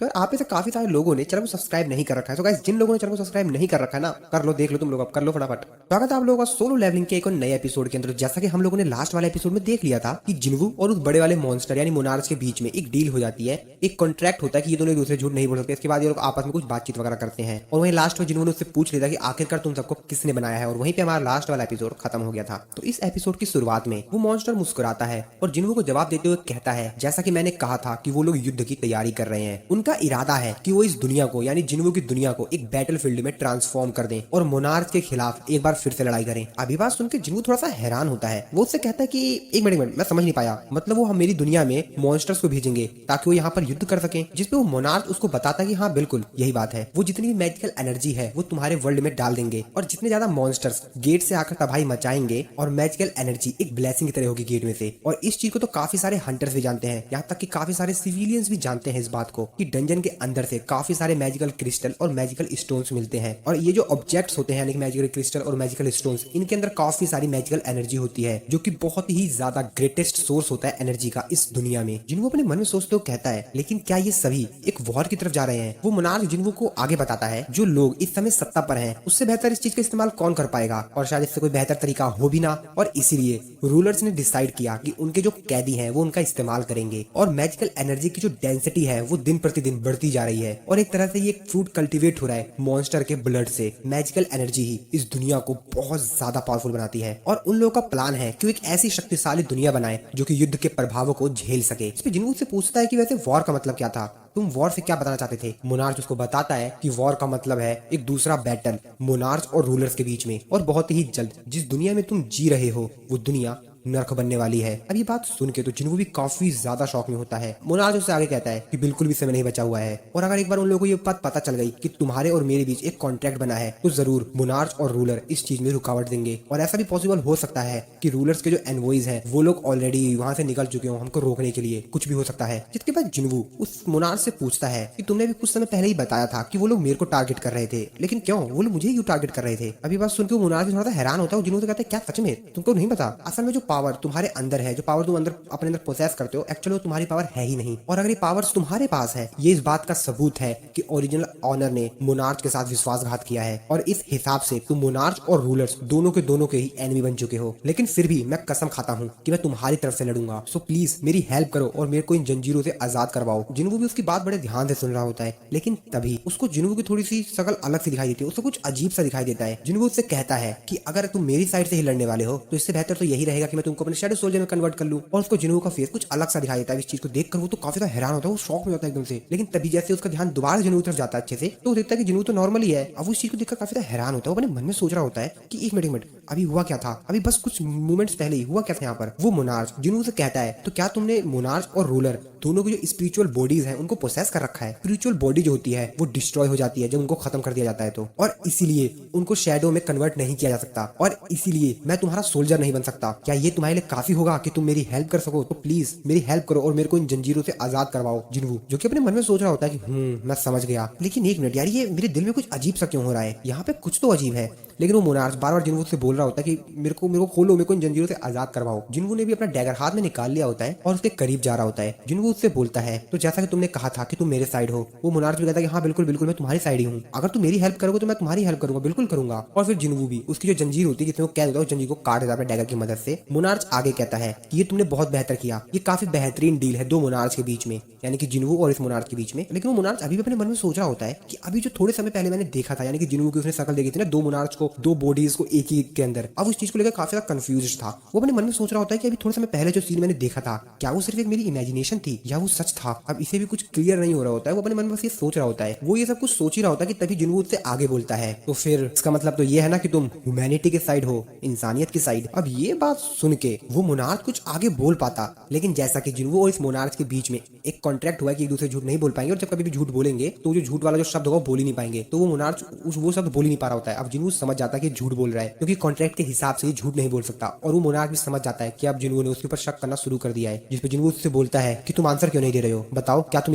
तो यार आप में से काफी सारे लोगों ने चैनल को सब्सक्राइब नहीं कर रखा है। तो गाइस जिन लोगों ने चैनल को सब्सक्राइब नहीं कर रखा है ना, कर लो, देख लो तुम लोग, अब कर लो फटाफट। स्वागत है आप लोगों का सोलो लेवलिंग के एक और नए एपिसोड के अंदर। जैसा कि हम लोगों ने लास्ट वाले एपिसोड में देख लिया था कि जिन्वू और उस बड़े वाले मॉन्स्टर यानी मोनार्च के बीच में एक डील हो जाती है, एक कॉन्ट्रैक्ट होता है कि ये दोनों एक दूसरे झूठ नहीं बोल सकते। इसके बाद ये लोग आपस में कुछ बातचीत वगैरह करते हैं और वहीं लास्ट में जिन्वू ने उससे पूछ लिया था कि आखिरकार तुम सबको किसने बनाया है, और वहीं पे हमारा लास्ट वाला एपिसोड खत्म हो गया था। तो इस एपिसोड की शुरुआत में वो मॉन्स्टर मुस्कुराता है और जिन्वू को जवाब देते हुए कहता है, जैसा कि मैंने कहा था कि वो लोग युद्ध की तैयारी कर रहे हैं। उनका इरादा है कि वो इस दुनिया को यानी जिन्वू की दुनिया को एक बैटल फील्ड में ट्रांसफॉर्म कर दें और मोनार्च के खिलाफ एक बार फिर से लड़ाई करें। अभी बात सुन के जिन्वू थोड़ा सा हैरान होता है। वो उससे कहता है कि एक मिनट मैं समझ नहीं पाया, मतलब वो हम मेरी दुनिया में मॉन्स्टर्स को भेजेंगे ताकि वो यहाँ पर युद्ध कर सकें? जिसपे वो मोनार्च उसको बताता है कि हाँ बिल्कुल यही बात है, वो जितनी भी मैजिकल एनर्जी है वो तुम्हारे वर्ल्ड में डाल देंगे और जितने ज्यादा मॉन्स्टर्स गेट से आकर तबाही मचाएंगे और मैजिकल एनर्जी एक ब्लेसिंग की तरह होगी गेट में से। और इस चीज को तो काफी सारे हंटर्स भी जानते हैं, यहाँ तक कि काफी सारे सिविलियंस भी जानते हैं इस बात को कि डंजन के अंदर से काफी सारे मैजिकल क्रिस्टल और मैजिकल स्टोन्स मिलते हैं। और ये जो ऑब्जेक्ट्स होते हैं यानी मैजिकल क्रिस्टल और मैजिकल स्टोन्स, इनके अंदर काफी सारी मैजिकल एनर्जी होती है जो कि बहुत ही ज्यादा ग्रेटेस्ट सोर्स होता है एनर्जी का इस दुनिया में। जिन्वू अपने मन में सोचते हुए कहता है, लेकिन क्या ये सभी एक वॉर की तरफ जा रहे हैं? वो मोनार्च जिन्वू को आगे बताता है, जो लोग इस समय सत्ता पर हैं उससे बेहतर इस चीज का इस्तेमाल कौन कर पाएगा, और शायद इससे कोई बेहतर तरीका हो भी ना। और इसीलिए रूलर्स ने डिसाइड किया कि उनके जो कैदी हैं वो उनका इस्तेमाल करेंगे और मैजिकल एनर्जी की जो डेंसिटी है वो दिन प्रतिदिन बढ़ती जा रही है और एक तरह से ये एक फ्रूट कल्टीवेट हो रहा है मॉन्स्टर के ब्लड से। मैजिकल एनर्जी ही इस दुनिया को बहुत ज्यादा पावरफुल बनाती है और उन लोगों का प्लान है कि वो एक ऐसी शक्तिशाली दुनिया बनाए जो कि युद्ध के प्रभावों को झेल सके। इस पे जिन्वू से पूछता है कि वैसे वॉर का मतलब क्या था, तुम वॉर से क्या बताना चाहते थे? मोनार्च उसको बताता है कि वॉर का मतलब है एक दूसरा बैटल मोनार्च और रूलर्स के बीच में, और बहुत ही जल्द जिस दुनिया में तुम जी रहे हो वो दुनिया नर्क बनने वाली है। अब ये बात सुन के तो जिन्वू भी काफी ज्यादा शॉक में होता है। मोनार्च उससे आगे कहता है कि बिल्कुल भी समय नहीं बचा हुआ है, और अगर एक बार उन लोगों को ये बात पता चल गई कि तुम्हारे और मेरे बीच एक कॉन्ट्रैक्ट बना है तो जरूर मोनार्च और रूलर इस चीज में रुकावट देंगे। और ऐसा भी पॉसिबल हो सकता है कि रूलर्स के जो एनवॉइज हैं वो लोग ऑलरेडी वहां से निकल चुके हो हमको रोकने के लिए, कुछ भी हो सकता है। जिसके बाद जिन्वू उस मोनार्च से पूछता है कि तुमने भी कुछ समय पहले ही बताया था कि वो लोग मेरे को टारगेट कर रहे थे, लेकिन क्यों वो लोग मुझे क्यों टारगेट कर रहे थे? अभी बात सुन के मोनार्च थोड़ा सा हैरान होता है। जिन्वू से कहते हैं, क्या सच में तुमको नहीं पता? असल में जो पावर तुम्हारे अंदर है, जो पावर तुम अंदर अपने अंदर प्रोसेस करते हो, एक्चुअली वो तुम्हारी पावर है ही नहीं। और अगर ये पावर्स तुम्हारे पास है, ये इस बात का सबूत है कि ओरिजिनल ऑनर ने मोनार्च के साथ विश्वासघात किया है और इस हिसाब से तुम मोनार्च और रूलर्स दोनों के ही एनिमी बन चुके हो। लेकिन फिर भी मैं कसम खाता हूँ कि मैं तुम्हारी तरफ से लड़ूंगा, सो प्लीज मेरी हेल्प करो और मेरे को इन जंजीरों से आजाद करवाओ। जिन्वू भी उसकी बात बड़े ध्यान से सुन रहा होता है, लेकिन तभी उसको जिन्वू की थोड़ी सी शकल अलग से दिखाई देती है, उसको कुछ अजीब सा दिखाई देता है। जिन्वू उससे कहता है कि अगर तुम मेरी साइड से ही लड़ने वाले हो तो इससे बेहतर तो यही रहेगा कि मैं तुमको अपने शैडो सोल्जर में कन्वर्ट कर लूं। और उसको जिन्वू का फेस कुछ अलग सा दिखाई देता है। इस चीज को देखकर वो तो काफी ज्यादा हैरान होता है, वो शॉक में जाता है एकदम से। लेकिन तभी जैसे उसका ध्यान दोबारा जिन्वू की तरफ जाता है अच्छे से, तो वो देखता है कि जिन्वू तो नॉर्मल ही है। अब वो इस चीज को देखकर काफी ज्यादा हैरान होता है। वो अपने मन में सोच रहा होता है कि एक मिनट अभी हुआ क्या था, अभी बस कुछ मोमेंट्स पहले ही हुआ क्या था यहाँ पर। वो मोनार्च जिन्वू से कहता है, तो क्या तुमने मोनार्च और रूलर दोनों की जो स्पिरिचुअल बॉडीज हैं उनको प्रोसेस कर रखा है? स्पिरिचुअल बॉडी जो होती है वो डिस्ट्रॉय हो जाती है जब उनको खत्म कर दिया जाता है तो, और इसीलिए उनको शैडो में कन्वर्ट नहीं किया जा सकता, और इसीलिए मैं तुम्हारा सोल्जर नहीं बन सकता। क्या ये तुम्हारे लिए काफी होगा कि तुम मेरी हेल्प कर सको? तो प्लीज मेरी हेल्प करो और मेरे को इन जंजीरों से आजाद करवाओ। जिन्वू जो कि अपने मन में सोच रहा होता है कि मैं समझ गया, लेकिन एक मिनट यार, ये मेरे दिल में कुछ अजीब सा क्यों हो रहा है, यहाँ पे कुछ तो अजीब है। लेकिन वो मोनार्च बार बार जिन्वू से बोल रहा होता है कि मेरे को खोलो, मेरे को इन जंजीरों से आजाद करवाओ। जिन्वू ने भी अपना डैगर हाथ में निकाल लिया होता है और उसके करीब जा रहा होता है। जिन्वू उससे बोलता है, तो जैसा कि तुमने कहा था कि तुम मेरे साइड हो। वो मोनार्च भी कहता है कि हाँ बिल्कुल बिल्कुल मैं तुम्हारी साइड ही हूँ, अगर तुम मेरी हेल्प करोगे तो मैं तुम्हारी हेल्प करूंगा, बिल्कुल करूंगा। और फिर जिन्वू भी उसकी जो जंजीर होती है जिसमें वो कैद होता है उस जंजीर को काट देता है अपने डैगर की मदद से। मोनार्च आगे कहता है कि ये तुमने बहुत बेहतर किया, ये काफी बेहतरीन डील है दो मोनार्च के बीच में, यानी कि जिन्वू और इस मोनार्च के बीच में। लेकिन वो मोनार्च अभी भी अपने मन में सोच रहा होता है कि अभी जो थोड़े समय पहले मैंने देखा था, यानी कि जिन्वू की उसने शकल देखी थी ना, दो मोनार्च को, दो बॉडीज को एक ही के अंदर, अब उस चीज को लेकर काफी ज्यादा कंफ्यूज था। वो अपने मन में सोच रहा होता है कि अभी थोड़े समय पहले जो सीन मैंने देखा था, क्या वो सिर्फ एक मेरी इमेजिनेशन थी या वो सच था? अब इसे भी कुछ क्लियर नहीं हो रहा होता है। वो अपने मन में बस ये सोच रहा होता है, वो ये सब कुछ सोच ही रहा होता है कि तभी जिन्वू उससे आगे बोलता है, तो फिर इसका मतलब तो ये है ना कि तुम ह्यूमैनिटी के साइड हो, इंसानियत की साइड। अब ये बात सुन के वो मोनार्च कुछ आगे बोल पाता, लेकिन जैसा कि जिन्वू और इस मोनार्च के बीच में एक कॉन्ट्रैक्ट हुआ है कि एक दूसरे झूठ नहीं बोल पाएंगे, और जब कभी भी झूठ बोलेंगे तो जो झूठ वाला जो शब्द होगा बोल ही नहीं पाएंगे, तो वो मोनार्च वो शब्द बोल ही नहीं पा रहा होता है। अब जिन्वू समझ समझ जाता है कि झूठ बोल रहा है, क्योंकि कॉन्ट्रैक्ट के हिसाब से ये झूठ नहीं बोल सकता। और वो मोनार्क भी समझ जाता है कि अब जिन्वो ने उसके ऊपर शक करना शुरू कर दिया है, जिसपे जिन्वो उससे बोलता है कि तुम आंसर क्यों नहीं दे रहे हो, बताओ क्या तुम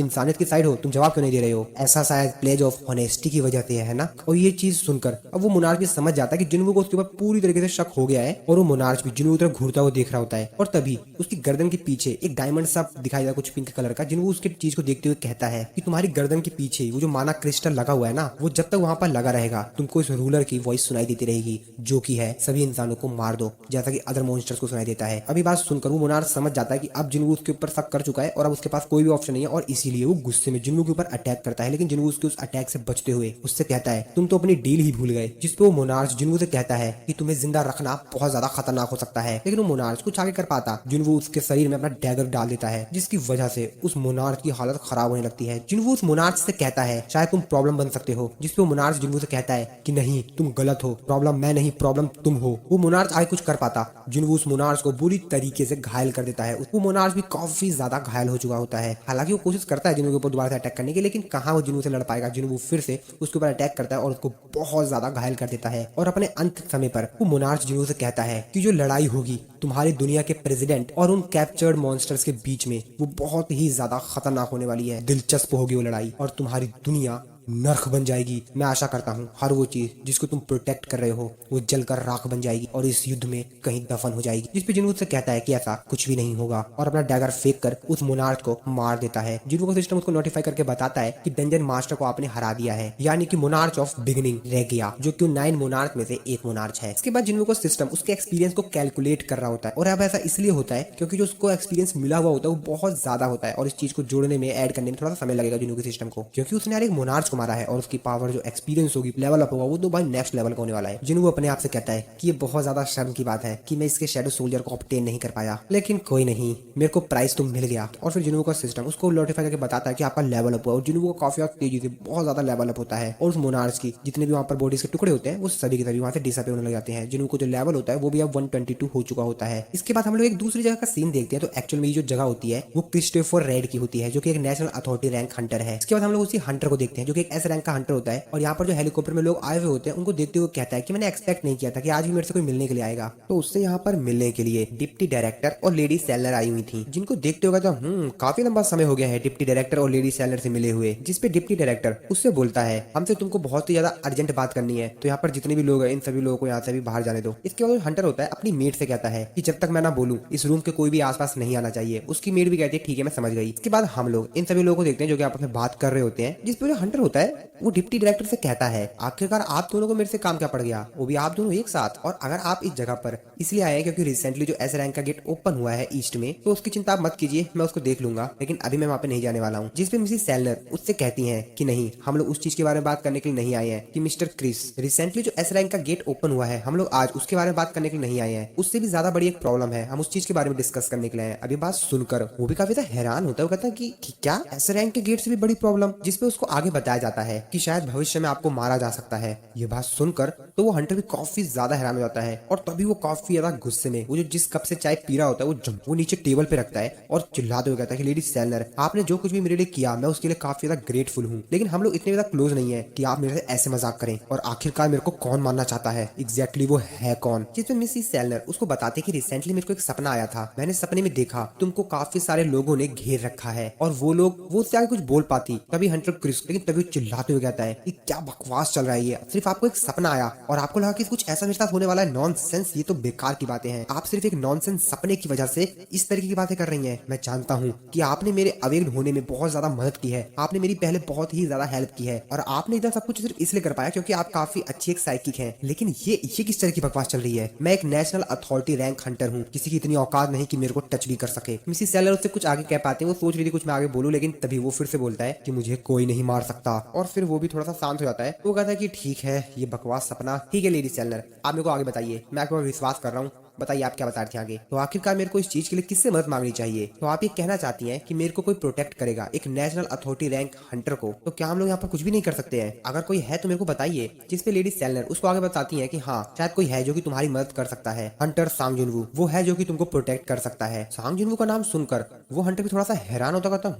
इंसानियत की साइड हो, तुम जवाब क्यों नहीं दे रहे हो। ऐसा शायद प्लेज ऑफ ऑनेस्टी की वजह से है ना। और ये चीज सुनकर अब वो मोनार्क भी समझ जाता है कि जिन्वो को उसके ऊपर पूरी तरीके से शक हो गया है, और वो मोनार्क भी जिन्वो की तरफ घूरता हुआ देख रहा होता है। और तभी उसकी गर्दन के पीछे एक डायमंड सा दिखाई देता है, कुछ पिंक कलर का। जिन्वो उसके चीज को देखते हुए कहता है कि तुम्हारी गर्दन के पीछे वो जो माना क्रिस्टल लगा हुआ है ना, वो जब तक वहां पर लगा रहेगा तुमको इस रूलर की वॉइस सुनाई देती रहेगी, जो कि है सभी इंसानों को मार दो, जैसा कि अदर मॉन्स्टर्स को सुनाई देता है। अभी बात सुनकर वो मोनार्क समझ जाता है कि अब जिन्वो उसके ऊपर शक कर चुका है और अब उसके पास कोई भी ऑप्शन नहीं है, और इसीलिए वो गुस्से में जिन्वो के ऊपर अटैक करता है। लेकिन जिन्वो उसके उस अटैक से बचते हुए उससे कहता है तुम तो अपनी डील ही भूल गए, जिसपे वो मोनार्क जिन्वो से कहता है कि तुम्हें जिंदा रखना बहुत ज्यादा खतरनाक हो सकता है। लेकिन वो मोनार्क कुछ आगे कर पाता, जिन्वो उसके शरीर में अपना डैगर डाल देता है, जिसकी वजह से उस मोनार्क की हालत खराब होने लगती है। जिन्वो उस मोनार्क से कहता है शायद तुम प्रॉब्लम बन सकते हो, जिसपे वो मोनार्क जिन्वो से कहता है कि नहीं तुम गलत हो, प्रॉब्लम मैं नहीं प्रॉब्लम तुम हो। वो मोनार्क आगे कुछ कर पाता, जिन्वो उस मोनार्क को बुरी तरीके से घायल कर देता है। वो मोनार्क भी काफी ज्यादा घायल हो चुका होता है। हालांकि वो कोशिश करता है जिन्वो के ऊपर दोबारा से अटैक करने की, लेकिन कहाँ वो जिन्वो से लड़ पाएगा। जिन्वो फिर से उसके ऊपर अटैक करता है और उसको बहुत ज्यादा घायल कर देता है। और अपने अंत समय पर वो मोनार्क जिन्वो से कहता है कि जो लड़ाई होगी तुम्हारी दुनिया के प्रेसिडेंट और उन कैप्चर्ड मॉन्स्टर्स के बीच में, वो बहुत ही ज्यादा खतरनाक होने वाली है। दिलचस्प होगी वो लड़ाई और तुम्हारी दुनिया नर्क बन जाएगी। मैं आशा करता हूँ हर वो चीज जिसको तुम प्रोटेक्ट कर रहे हो वो जलकर राख बन जाएगी और इस युद्ध में कहीं दफन हो जाएगी। जिसपे जिन्वो से कहता है कि ऐसा कुछ भी नहीं होगा और अपना डैगर फेंक कर उस मोनार्क को मार देता है। जिन्वो का सिस्टम उसको नोटिफाई करके बताता है कि डंजन मास्टर को आपने हरा दिया है, यानी कि मोनार्क ऑफ बिगिनिंग रह गया, जो कि 9 मोनार्क में से एक मोनार्क है। इसके बाद जिन्वो का सिस्टम उसके एक्सपीरियंस को कैलकुलेट कर रहा होता है, और अब ऐसा इसलिए होता है क्योंकि जो उसको एक्सपीरियंस मिला हुआ होता है वो बहुत ज्यादा होता है, और इस चीज को जोड़ने में ऐड करने में थोड़ा सा समय लगेगा जिन्वो के सिस्टम को, क्योंकि उसने यार एक मोनार्क को मारा है और उसकी जो एक्सपीरियंस होगी लेवल अप होगा वो तो भाई नेक्स्ट लेवल का होने वाला है। जिन्वो अपने आप से कहता है कि ये बहुत ज्यादा शर्म की बात है कि मैं इसके शैडो सोल्जर को ऑब्टेन नहीं कर पाया, लेकिन कोई नहीं, मेरे को प्राइस तो मिल गया। और फिर जिन्वो का सिस्टम उसको नोटिफाई करके बताता है कि आपका लेवल अप हुआ, और जिन्वो को काफी तेजी से बहुत ज्यादा लेवल अप होता है, और उस मोनार्क की जितने भी वहां पर बॉडीज के टुकड़े होते हैं वो सभी के सभी वहां से डिसअपीयर होने लग जाते हैं। जिन्वो को जो लेवल होता है वो भी अब 122 हो चुका होता है। इसके बाद हम लोग एक दूसरी जगह का सीन देखते हैं। तो एक्चुअल में ये जो जगह होती है वो क्रिस्टोफर रेड की होती है, जो कि एक नेशनल अथॉरिटी रैंक हंटर है। इसके बाद हम लोग उसी हंटर को देखते हैं जो कि एक एस रैंक का हंटर होता है, और यहाँ पर जो हेलीकॉप्टर में लोग आए हुए होते हैं उनको देखते हुए कहता है कि मैंने एक्सपेक्ट नहीं किया था कि आज भी मेरे से कोई मिलने के लिए आएगा। तो उससे यहाँ पर मिलने के लिए डिप्टी डायरेक्टर और लेडी सेलर आई हुई थी, जिनको देखते हुए तो काफी लंबा समय हो गया है डिप्टी डायरेक्टर और लेडी सेलर से मिले हुए। जिसपे डिप्टी डायरेक्टर उससे बोलता है हमसे तुमको बहुत ही ज्यादा अर्जेंट बात करनी है, तो यहाँ पर जितने भी लोग हैं इन सभी लोगों को यहाँ से भी बाहर जाने दो। इसके बाद हंटर होता है अपनी मेट से कहता है कि जब तक मैं ना बोलूं इस रूम के कोई भी आसपास नहीं आना चाहिए। उसकी मेट भी कहती है ठीक है मैं समझ गई। इसके बाद हम लोग इन सभी लोगों को देखते हैं जो कि आपस में बात कर रहे होते हैं। जिसपे जो हंटर होता है वो डिप्टी डायरेक्टर से कहता है आखिरकार आप दोनों को मेरे से काम क्या पड़ गया, वो भी आप दोनों एक साथ। और अगर आप इस जगह पर इसलिए आए हैं क्योंकि रिसेंटली जो एस रैंक का गेट ओपन हुआ है ईस्ट में, तो उसकी चिंता आप मत कीजिए, मैं उसको देख लूंगा, लेकिन अभी मैं वहां पे नहीं जाने वाला हूँ। जिसपे मिसेस सेलर उससे कहती हैं कि नहीं, हम लोग उस चीज के बारे में बात करने के लिए नहीं आए हैं कि मिस्टर क्रिस रिसेंटली जो एस रैंक का गेट ओपन हुआ है हम लोग आज उसके बारे में बात करने के लिए नहीं आए हैं, उससे भी ज्यादा बड़ी एक प्रॉब्लम है, हम उस चीज के बारे में डिस्कस करने के लिए आए हैं। अभी बात सुनकर वो भी काफी ज्यादा हैरान होता है। वो कहता है कि क्या एस रैंक के गेट से भी बड़ी प्रॉब्लम, जिसपे उसको आगे बताया जाता है कि शायद भविष्य में आपको मारा जा सकता है। ये बात सुनकर तो वो हंटर भी काफी ज्यादा हैरान हो जाता है, और तभी वो काफी ज्यादा गुस्से में वो जो जिस कप से चाय पी रहा होता है वो नीचे टेबल पे रखता है और चिल्लाते हुए कहता है कि लेडी सेलर आपने जो कुछ भी मेरे लिए किया मैं उसके लिए काफी ज्यादा ग्रेटफुल हूँ, लेकिन हम लोग इतने ज्यादा क्लोज नहीं है कि आप मेरे से ऐसे मजाक करें। और आखिरकार मेरे को कौन मानना चाहता है, एग्जैक्टली वो है कौन। जिसमें मिसेस सेलर उसको बताते कि रिसेंटली मेरे को एक सपना आया था, मैंने सपने में देखा तुमको काफी सारे लोगों ने घेर रखा है और वो लोग वो उससे आगे कुछ बोल पाती। तभी हंटर क्रिस लेकिन तभी चिल्लाते हुए कहता है कि क्या बकवास चल रहा है, ये सिर्फ आपको एक सपना आया और आपको लगा कि कुछ ऐसा मेरे साथ होने वाला है। नॉनसेंस, ये तो बेकार की बातें हैं, आप सिर्फ एक नॉनसेंस सपने की वजह से इस तरीके की बातें कर रही हैं। मैं जानता हूँ कि आपने मेरे अवेक्ड होने में बहुत ज्यादा मदद की है, आपने मेरी पहले बहुत ही ज्यादा हेल्प की है और आपने इतना सब कुछ सिर्फ इसलिए कर पाया क्योंकि आप काफी अच्छी एक साइकिक हैं। लेकिन ये किस तरह की बकवास चल रही है, मैं एक नेशनल अथॉरिटी रैंक हंटर हूँ, किसी की इतनी औकात नहीं कि मेरे को टच भी कर सके। मिसेस सेलर उससे कुछ आगे कह पाते हैं, वो सोच रही थी कुछ मैं आगे बोलूं, लेकिन तभी वो फिर से बोलता है कि मुझे कोई नहीं मार सकता। और फिर वो भी थोड़ा सा शांत हो जाता है। वो कहता है कि ठीक है ये बकवास सपना, ठीक है लेडी सेलर आप मेरे को आगे बताइए, मैं आपके ऊपर विश्वास कर रहा हूँ, बताइए आप क्या बता रहे थे आगे। तो आखिरकार मेरे को इस चीज के लिए किससे मदद मांगनी चाहिए? तो आप ये कहना चाहती हैं कि मेरे को कोई प्रोटेक्ट करेगा एक नेशनल अथॉरिटी रैंक हंटर को, तो क्या हम लोग यहाँ पर कुछ भी नहीं कर सकते हैं? अगर कोई है तो मेरे को बताइए। जिसपे लेडी सेलनर उसको आगे बताती है कि हाँ शायद कोई है जो कि तुम्हारी मदद कर सकता है। हंटर सांग जुनवू वो है जो कि तुमको प्रोटेक्ट कर सकता है। सांग जुनवू का नाम सुनकर वो हंटर भी थोड़ा सा हैरान होता कहता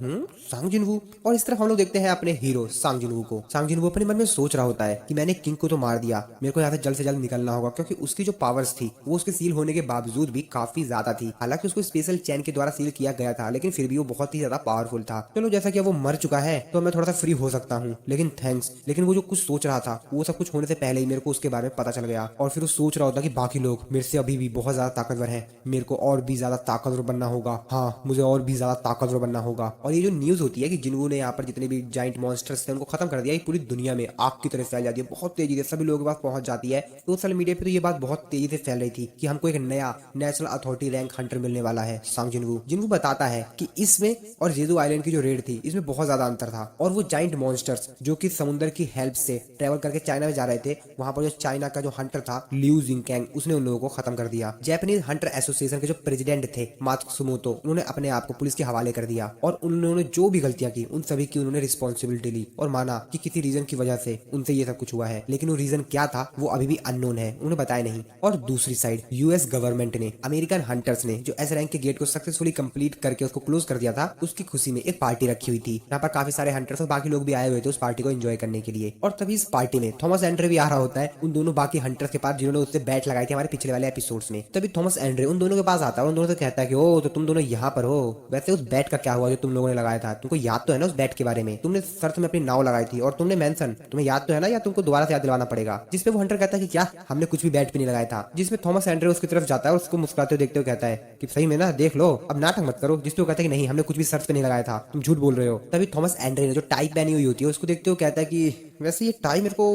सांग जुनवू। और इस तरफ हम लोग देखते हैं अपने हीरो सांग जुनवू को। सांग जुनवू अपने मन में सोच रहा होता है कि मैंने किंग को तो मार दिया, मेरे को यहाँ से जल्द निकलना होगा, क्योंकि उसकी जो पावर्स थी वो उसके सील होने के बावजूद भी काफी ज्यादा थी। हालांकि उसको स्पेशल चैन के द्वारा सील किया गया था, लेकिन फिर भी वो बहुत ही ज्यादा पावरफुल था। चलो जैसा कि वो मर चुका है तो मैं थोड़ा सा फ्री हो सकता हूँ, लेकिन थैंक्स। लेकिन वो जो कुछ सोच रहा था वो सब कुछ होने से पहले ही मेरे को उसके बारे में पता चल गया। और फिर वो सोच रहा होता कि बाकी लोग मेरे से अभी भी बहुत ज्यादा ताकतवर हैं, मेरे को और भी ज्यादा ताकतवर बनना होगा। हाँ मुझे और भी ज्यादा ताकतवर बनना होगा। और ये जो न्यूज होती है कि जिन्हों ने यहाँ पर जितने भी जाइंट मॉन्स्टर्स थे उनको खत्म कर दिया, ये पूरी दुनिया में आग की तरह फैल जाती है, बहुत तेजी से सभी लोगों के पास पहुंच जाती है। सोशल मीडिया पे तो ये बात बहुत तेजी से फैल रही थी कि हमको एक नया नेशनल अथॉरिटी रैंक हंटर मिलने वाला है सांग जिनवू। जिनवू बताता है कि इसमें और जेजू आइलैंड की जो रेड थी इसमें बहुत ज्यादा अंतर था, और वो जाइंट मॉन्स्टर्स जो कि समुद्र की हेल्प से ट्रेवल करके चाइना में जा रहे थे, वहां पर जो चाइना का जो हंटर था लिू जिंगकैंग उसने उन लोगों को खत्म कर दिया। जापानीज हंटर एसोसिएशन के जो प्रेसिडेंट थे मात्सुमोतो उन्होंने अपने आप को पुलिस के हवाले कर दिया, और उन्होंने जो भी गलतियां की उन सभी की उन्होंने रिस्पॉन्सिबिलिटी ली और माना कि किसी रीजन की वजह से उनसे ये सब कुछ हुआ है, लेकिन वो रीजन क्या था वो अभी भी अननोन है, उन्होंने बताया नहीं। और दूसरी साइड यूएस गवर्नमेंट ने अमेरिकन हंटर्स ने जो एस रैंक के गेट को सक्सेसफुली कंप्लीट करके उसको क्लोज कर दिया था, उसकी खुशी में एक पार्टी रखी हुई थी। यहाँ पर काफी सारे हंटर्स और बाकी लोग भी आए हुए थे उस पार्टी को एंजॉय करने के लिए। और तभी इस पार्टी में थॉमस एंड्रे भी आ रहा होता है उन दोनों बाकी हंटर्स के पास जिन्होंने उससे बैट लगाई थी हमारे पिछले वाले एपिसोड्स में। तभी थॉमस एंड्रे उन दोनों के पास आता है और उन दोनों से कहता है कि ओ तो तुम दोनों यहाँ पर हो, वैसे उस बैट का क्या हुआ जो तुम लोगों ने लगाया था? तुमको याद तो है ना उस बैट के बारे में? तुमने शर्त में अपनी नाव लगाई थी और तुमने मेंशन, तुम्हें याद तो है ना, या तुमको दोबारा से याद दिलाना पड़ेगा? जिसपे वो हंटर कहता है कि क्या हमने कुछ भी बैट पे नहीं लगाया था। जिसमें थॉमस एंड्रे उसकी तरफ जाता है और उसको मुस्कुराते हुए देखते हुए कहता है कि सही में ना, देख लो अब नाटक मत करो। जिसपे वो कहता है कि नहीं हमने कुछ भी शर्त पे नहीं लगाया था, तुम झूठ बोल रहे हो। तभी थॉमस एंड्रे ने जो टाई पहनी हुई होती है उसको देखते हुए कहता है कि वैसे ये टाई मेरे को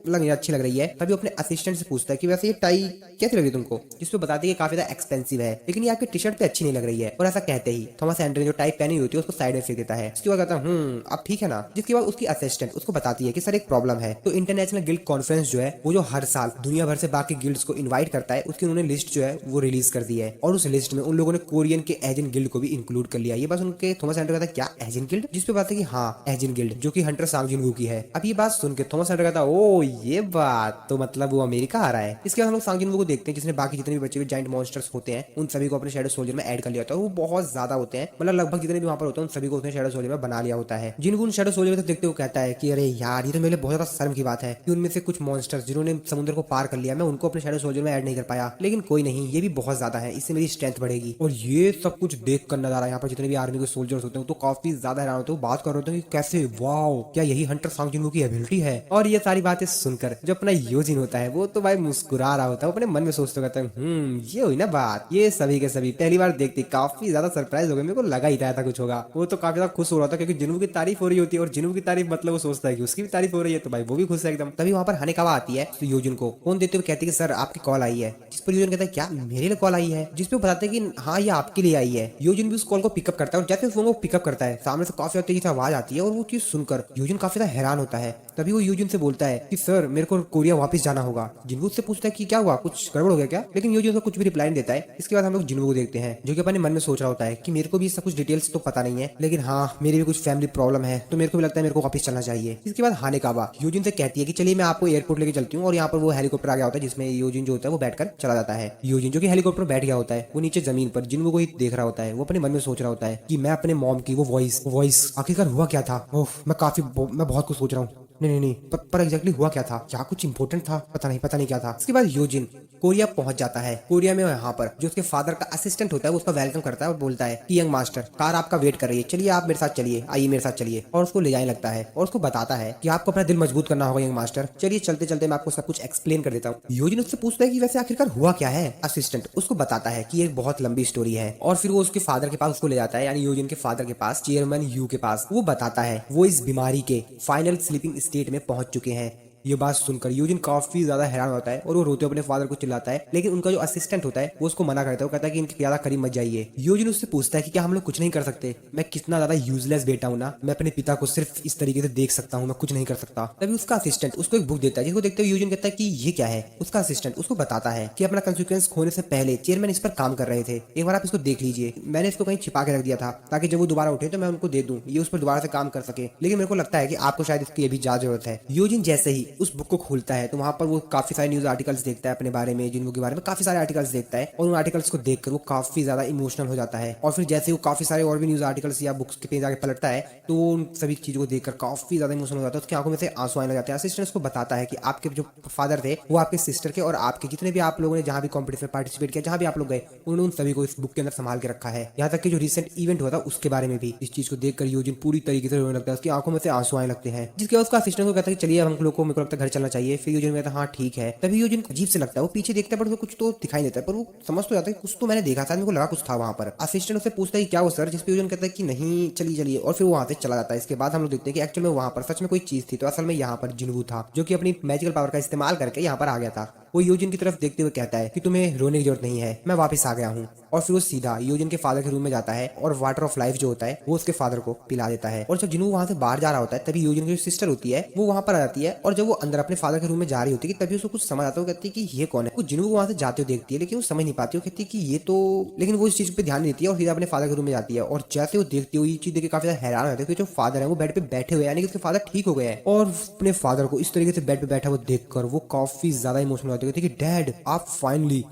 अच्छी लग रही है। तभी अपने असिस्टेंट से पूछता है कि वैसे ये टाई कैसी लग रही है तुमको? जिसपे बताती है कि काफी ज्यादा एक्सपेंसिव है, लेकिन ये आपके टी शर्ट पे अच्छी नहीं लग रही है। और ऐसा कहते ही थॉमस एंड्रे जो टाई पहनी हुई होती है उसको साइड में फेंक देता है। उसके बाद कहता है अब ठीक है ना। जिसके बाद उसकी असिस्टेंट उसको बताती है कि सर एक प्रॉब्लम है। तो इंटरनेशनल गिल्ड कॉन्फ्रेंस जो है वो जो हर साल दुनिया भर से बाकी गिल्ड्स को इनवाइट करता है, उसकी उन्होंने लिस्ट जो है वो रिलीज कर दी है। और उस लिस्ट में उन लोगों ने कोरियन के एजेंट गिल्ड को भी इंक्लूड कर लिया। ये बस उनके थॉमस एंड्रे कहता है क्या एजेंट गिल्ड? जिसपे बात है कि हाँ एजेंट गिल्ड जो कि हंटर सांग जिनवू की है। अब ये बात सुन के थॉमस एंड्रे कहता है ओ ये बात तो मतलब वो अमेरिका आ रहा है। इसके बाद हम लोग सांग जिनवू को देखते हैं जिसने बाकी जितने भी बचे हुए जाइंट मॉन्स्टर्स होते हैं उन सभी को अपने शैडो सोल्जर में ऐड कर लिया होता है। वो बहुत ज्यादा होते हैं, मतलब लगभग जितने भी वहां पर होते हैं उन सभी को उसने शैडो सोल्जर में बना लिया होता है। जिनको उन शैडो सोल्जर में देखते हुए कहता है कि अरे यार ये तो मेरे लिए बहुत ज्यादा शर्म की बात है कि उनमें से कुछ मॉन्स्टर्स जिन्होंने समुद्र को पार कर लिया मैं उनको अपने शैडो सोल्जर में ऐड नहीं कर पाया, लेकिन कोई नहीं ये भी बहुत ज्यादा है, इससे मेरी स्ट्रेंथ बढ़ेगी। और ये सब कुछ देख कर नजारा यहाँ पर जितने भी आर्मी के सोल्जर्स होते हैं तो काफी ज्यादा हैरान होते हैं, बात कर रहे होते हैं कि कैसे वाओ क्या यही हंटर सांग जिनवू की एबिलिटी है। और ये सारी बातें सुनकर जो अपना योजिन होता है वो तो भाई मुस्कुरा रहा होता है, अपने मन में सोचते कहता है ये हुई ना बात। ये सभी के सभी पहली बार देखते काफी ज्यादा सरप्राइज हो गए, मेरे को लगा ही था ऐसा कुछ होगा। वो तो काफी ज्यादा खुश हो रहा था क्योंकि जिन्वू की तारीफ हो रही होती है, और जिन्वू की तारीफ मतलब वो सोचता है कि उसकी भी तारीफ हो रही है, तो भाई वो भी खुश है एकदम। तभी वहां पर हनेकावा आती है तो योजिन को फोन देते हुए कहती है कि सर आपकी कॉल आई है। जिस पर योजिन कहता है क्या मेरे लिए कॉल आई है? जिस पे बताते हैं कि हाँ ये आपके लिए आई है। योजिन भी उस कॉल को पिकअप करता है और जैसे फोन को पिकअप करता है सामने से काफी तेजी से आवाज आती है, और वो चीज सुनकर योजिन काफी ज्यादा हैरान होता है। तभी वो योजिन से बोलता है कि सर मेरे को कोरिया वापस जाना होगा। जिन्वू उससे पूछता है कि क्या हुआ, कुछ गड़बड़ हो गया क्या? लेकिन योजिन उसको कुछ भी रिप्लाई नहीं देता है। इसके बाद हम लोग जिन्वू को देखते हैं जो कि अपने मन में सोच रहा होता है कि मेरे को भी सब कुछ डिटेल्स तो पता नहीं है, लेकिन हाँ मेरी भी कुछ फैमिली प्रॉब्लम है तो मेरे को भी लगता है मेरे को वापस चलना चाहिए। इसके बाद हानेकावा योजिन से कहती है कि चलिए मैं आपको एयरपोर्ट लेके चलती हूँ, और यहाँ पर वो हेलीकॉप्टर आ गया होता है जिसमें योजिन जो होता है वो बैठकर चला जाता है। योजिन जो कि हेलीकॉप्टर बैठ गया होता है वो नीचे जमीन पर जिन्वू को ही देख रहा होता है। वो अपने मन में सोच रहा होता है कि मैं अपने मॉम की वो वॉइस आखिरकार हुआ क्या था? मैं बहुत कुछ सोच रहा हूँ। नहीं पर एग्जैक्टली हुआ क्या था? क्या कुछ इंपॉर्टेंट था? पता नहीं क्या था। इसके बाद योजिन कोरिया पहुंच जाता है। कोरिया में यहाँ पर जो उसके फादर का असिस्टेंट होता है वो उसका वेलकम करता है और बोलता है कि यंग मास्टर कार आपका वेट कर रही है, चलिए आप मेरे साथ चलिए, आइए मेरे साथ चलिए। और उसको ले जाने लगता है और उसको बताता है कि आपको अपना दिल मजबूत करना होगा यंग मास्टर, चलिए चलते चलते मैं आपको सब कुछ एक्सप्लेन कर देता हूँ। योजिन उससे पूछता है कि वैसे आखिरकार हुआ क्या है? असिस्टेंट उसको बताता है कि एक बहुत लंबी स्टोरी है, और फिर वो उसके फादर के पास उसको ले जाता है, यानी योजिन के फादर के पास, चेयरमैन यू के पास। वो बताता है वो इस बीमारी के फाइनल स्लीपिंग स्टेट में पहुंच चुके हैं। ये बात सुनकर यूजिन काफी ज्यादा हैरान होता है और वो रोते हुए अपने फादर को चिल्लाता है, लेकिन उनका जो असिस्टेंट होता है वो उसको मना करता है। वो कहता है कि इनके ज्यादा करीब मत जाइए। यूजिन उससे पूछता है कि क्या हम लोग कुछ नहीं कर सकते? मैं कितना ज्यादा यूजलेस बेटा हूँ ना, मैं अपने पिता को सिर्फ इस तरीके से देख सकता हूँ, मैं कुछ नहीं कर सकता। तभी उसका असिस्टेंट उसको एक बुक देता है, जिसको देखते हुए यूजिन कहता है कि ये क्या है। उसका असिस्टेंट उसको बताता है कि अपना कंसिक्वेंस खोने से पहले चेयरमैन इस पर काम कर रहे थे, एक बार आप इसको देख लीजिए। मैंने इसको कहीं छिपा के रख दिया था ताकि जब वो दोबारा उठे तो मैं उनको दे दूं, ये उस पर दोबारा से काम कर सके, लेकिन मेरे को लगता है कि आपको शायद इसकी अभी ज्यादा जरूरत है। यूजिन जैसे ही उस बुक को खोलता है तो वहां पर वो काफी सारे न्यूज आर्टिकल्स देखता है अपने बारे में, जिनको के बारे में काफी सारे आर्टिकल्स देखता है, और उन आर्टिकल्स को देखकर वो काफी ज्यादा इमोशनल हो जाता है। और फिर जैसे वो काफी सारे और भी न्यूज आर्टिकल्स या बुक्स के पेज आगे पलटता है तो वो उन सभी चीजों को देखकर काफी ज्यादा इमोशनल हो जाता है। उसकी आंखों में से आंसू आने लग जाते हैं। असिस्टेंट उसको बताता है कि आपके जो फादर थे वो आपके सिस्टर के और आपके जितने भी आप लोगों ने जहां भी कॉम्पिटिशन में पार्टिसिपेट किया, जहां भी आप लोग गए, उन्होंने उन सभी को इस बुक के अंदर संभाल के रखा है। यहाँ तक कि जो रिसेंट इवेंट हुआ था उसके बारे में भी। इस चीज को देखकर यूजिन पूरी तरीके से रोने लगता है, उसकी आंखों में से आंसू आने लगते हैं, जिसके बाद उसका असिस्टेंट को कहता है कि चलिए हम लोग को, मेरे को लगता है घर चलना चाहिए। फिर यूजिन कहता है हाँ ठीक है। तभी यूजिन अजीब से लगता है, वो पीछे देखता है पर कुछ तो दिखाई देता है, पर वो समझ तो जाता है कुछ तो मैंने देखा था, मेरे को लगा कुछ था वहां पर। असिस्टेंट उससे पूछता है कि क्या वो सर, जिसपे यूजिन कहता है कि नहीं चलिए चलिए, और फिर वो वहां से चला जाता है। इसके बाद हम लोग देखते हैं कि एक्चुअल में वहां पर सच में कोई चीज थी। तो असल में यहाँ पर जिन्वू था, जो कि अपनी मैजिकल पावर का इस्तेमाल करके यहाँ पर आ गया था। वो यूजिन की तरफ देखते हुए कहता है कि तुम्हें रोने की जरूरत नहीं है, मैं वापस आ गया हूँ। और फिर वो सीधा यूजिन के फादर के रूम में जाता है और वाटर ऑफ लाइफ जो होता है वो उसके फादर को पिला देता है। और जब जिन्वू वहां से बाहर जा रहा होता है तभी यूजिन की जो सिस्टर होती है वो वहां पर आ जाती है, और जब वो अंदर अपने फादर के रूम में जा रही होती है तभी उसको कुछ समझ आता है। वो कहती है कि ये कौन है। वो जिन्वू वहां से जाते हुए देखती है लेकिन वो समझ नहीं पाती। वो कहती है कि ये तो, लेकिन वो इस चीज पे ध्यान नहीं देती है और सीधा अपने फादर के रूम में जाती है। और जैसे वो देखती है ये चीज देख के काफी ज्यादा हैरान हो जाती है कि जो फादर है वो बेड पे बैठे हुए हैं, यानी कि उसके फादर ठीक हो गए हैं। और अपने फादर को इस तरीके से बेड पे बैठा हुआ देखकर वो काफी ज्यादा इमोशनल होती है कि डैड आप फाइनली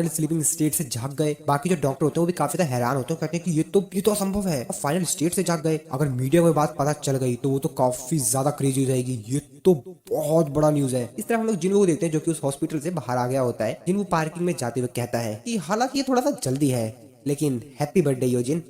स्लीपिंग स्टेट से जाग गए। बाकी जो डॉक्टर होते हैं वो भी काफी ज्यादा हैरान होते हैं, कहते हैं कि ये तो असंभव है, आप फाइनल स्टेट से जाग गए। अगर मीडिया को ये बात पता चल गई तो वो तो काफी ज्यादा क्रेजी हो जाएगी, ये तो बहुत बड़ा न्यूज है। इस तरह हम लोग जिन्वू को देखते हैं जो कि उस हॉस्पिटल से बाहर आ गया होता है। जिन्वू पार्किंग में जाते हुए कहता है कि हालांकि ये थोड़ा सा जल्दी है, लेकिन हैप्पी बर्थडे यूजिन।